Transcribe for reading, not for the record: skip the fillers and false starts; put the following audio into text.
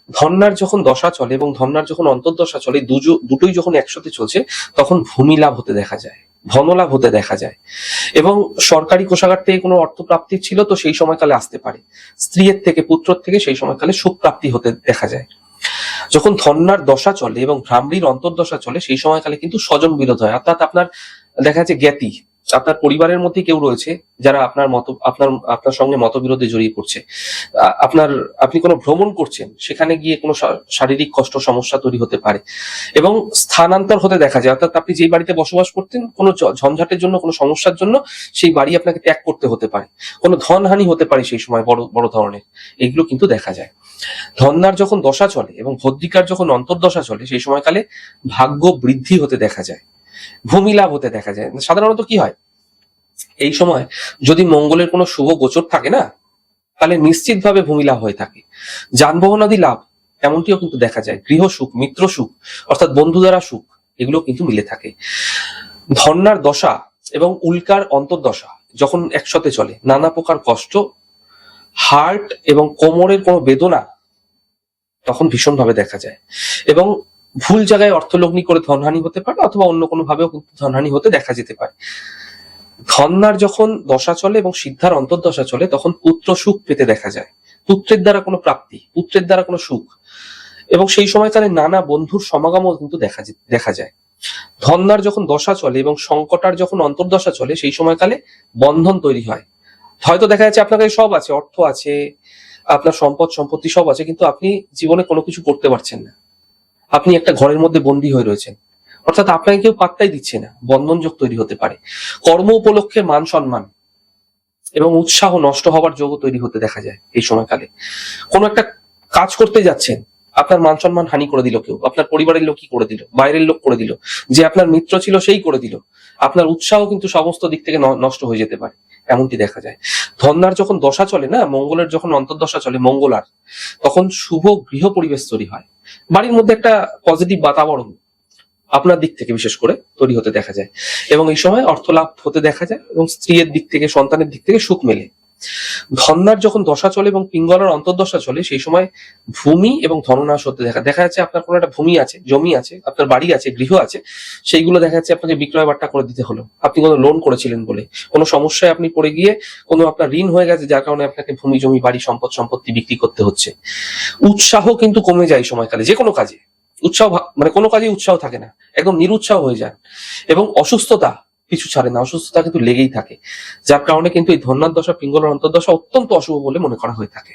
ধন্যার যখন দশা চলে এবং ধন্যার যখন অন্তর্দশা চলে, দুটোই যখন একসাথে চলছে, তখন ভূমি লাভ হতে দেখা যায়, ধনলাভ হতে দেখা যায়। এবং সরকারি কোষাগার থেকে কোনো অর্থ প্রাপ্তি ছিল তো সেই সময়কালে আসতে পারে, স্ত্রীর থেকে পুত্রের থেকে সেই সময়কালে সুখ প্রাপ্তি হতে দেখা যায়। যখন ধন্যার দশা চলে এবং ভ্রামরীর অন্তর্দশা চলে সেই সময়কালে কিন্তু স্বজন বিরোধ হয়, অর্থাৎ আপনার দেখা যাচ্ছে জ্ঞাতি, আপনার পরিবারের মধ্যে কেউ রয়েছে যারা আপনার সঙ্গে মতবিরোধে জড়িয়ে পড়ছে। আপনি কোনো ভ্রমণ করছেন, সেখানে গিয়ে কোনো শারীরিক কষ্ট সমস্যা তৈরি হতে পারে এবং স্থানান্তর হতে দেখা যায়, অর্থাৎ আপনি যেই বাড়িতে বসবাস করতেন কোনো ঝঞ্ঝাটের জন্য, কোনো সমস্যার জন্য সেই বাড়ি আপনাকে ত্যাগ করতে হতে পারে, কোনো ধনহানি হতে পারে সেই সময় বড় বড় ধরনের, এগুলো কিন্তু দেখা যায়। ধন্যার যখন দশা চলে এবং ভদ্রিকার যখন অন্তর্দশা চলে সেই সময়কালে ভাগ্য বৃদ্ধি হতে দেখা যায়, ভূমি লাভ হতে দেখা যায়। সাধারণত কি হয় এই সময়, যদি মঙ্গলের কোনো শুভ গোচর থাকে না, তাহলে নিশ্চিতভাবে ভূমি লাভ হয়ে থাকে, যানবাহনাদি লাভ এমনটিও কিন্তু দেখা যায়, গৃহ সুখ, মিত্র সুখ অর্থাৎ বন্ধু দ্বারা সুখ, এগুলো কিন্তু মিলে থাকে। ধন্যার দশা এবং উল্কার অন্তর্দশা যখন একসাথে চলে, নানা প্রকার কষ্ট, হার্ট এবং কোমরের কোনো বেদনা তখন ভীষণভাবে দেখা যায় এবং ভুল জায়গায় অর্থলগ্নি করে ধনহানি হতে পারে, অথবা অন্য কোনো ভাবেও কিন্তু ধনহানি হতে দেখা যেতে পারে। ধন্যার যখন দশা চলে এবং সিদ্ধার অন্তর্দশা চলে তখন পুত্র সুখ পেতে দেখা যায়, পুত্রের দ্বারা কোনো প্রাপ্তি, পুত্রের দ্বারা কোনো সুখ, এবং সেই সময়কালে নানা বন্ধুর সমাগমও কিন্তু দেখা যায়। ধন্যার যখন দশা চলে এবং সংকটার যখন অন্তর্দশা চলে সেই সময়কালে বন্ধন তৈরি হয়। হয়তো দেখা যাচ্ছে আপনার কাছে সব আছে, অর্থ আছে, আপনার সম্পত্তি সব আছে, কিন্তু আপনি জীবনে কোনো কিছু করতে পারছেন না, আপনি একটা ঘরের মধ্যে বন্দী হয়ে রয়েছেন, অর্থাৎ আপনাকে কেউ পাত্তাই দিচ্ছে না, বন্ধনযোগ তৈরি হতে পারে। কর্ম উপলক্ষে মান সম্মান এবং উৎসাহ নষ্ট হওয়ার যোগ তৈরি হতে দেখা যায় এই সময়কালে। কোনো একটা কাজ করতে যাচ্ছেন, আপনার মান সম্মান হানি করে দিল কেউ, আপনার পরিবারের লোকই করে দিল, বাইরের লোক করে দিল, যে আপনার মিত্র ছিল সেই করে দিল, আপনার উৎসাহ কিন্তু সমস্ত দিক থেকে নষ্ট হয়ে যেতে পারে, এমনটি দেখা যায়। ধন্যার যখন দশা চলে না, মঙ্গলের যখন অন্তর্দশা চলে, মঙ্গলার, তখন শুভ গৃহ পরিবেশ তৈরি হয়, বাড়ির মধ্যে একটা পজিটিভ বাতাবরণ আপনার দিক থেকে বিশেষ করে তৈরি হতে দেখা যায় এবং এই সময় অর্থ লাভ হতে দেখা যায় এবং স্ত্রীর দিক থেকে, সন্তানের দিক থেকে সুখ মেলে। ধন্যার যখন দশা চলে এবং পিঙ্গলার অন্তর্দশা চলে সেই সময় ভূমি এবং ধননাশ হতে দেখা যাচ্ছে। আপনার কোনো একটা ভূমি আছে, জমি আছে, আপনার বাড়ি আছে, গৃহ আছে, সেইগুলো দেখা যাচ্ছে আপনাকে বিক্রয় বাট্টা করে দিতে হলো, আপনি কোনো লোন করেছিলেন বলে, কোনো সমস্যায় আপনি পড়ে গিয়ে কোনো আপনার ঋণ হয়ে গেছে যার কারণে আপনাকে ভূমি, জমি, বাড়ি, সম্পত্তি বিক্রি করতে হচ্ছে। উৎসাহ কিন্তু কমে যায় সময়কালে, যে কোনো কাজে উৎসাহ, মানে কোনো কাজে উৎসাহ থাকে না, একদম নিরুৎসাহ হয়ে যায় এবং অসুস্থতা পিছু ছাড়ে না, অসুস্থতা কিন্তু লেগেই থাকে, যার কারণে কিন্তু এই ধন্যার দশা, পিঙ্গলার অন্তর্দশা অত্যন্ত অশুভ বলে মনে করা হয়ে থাকে।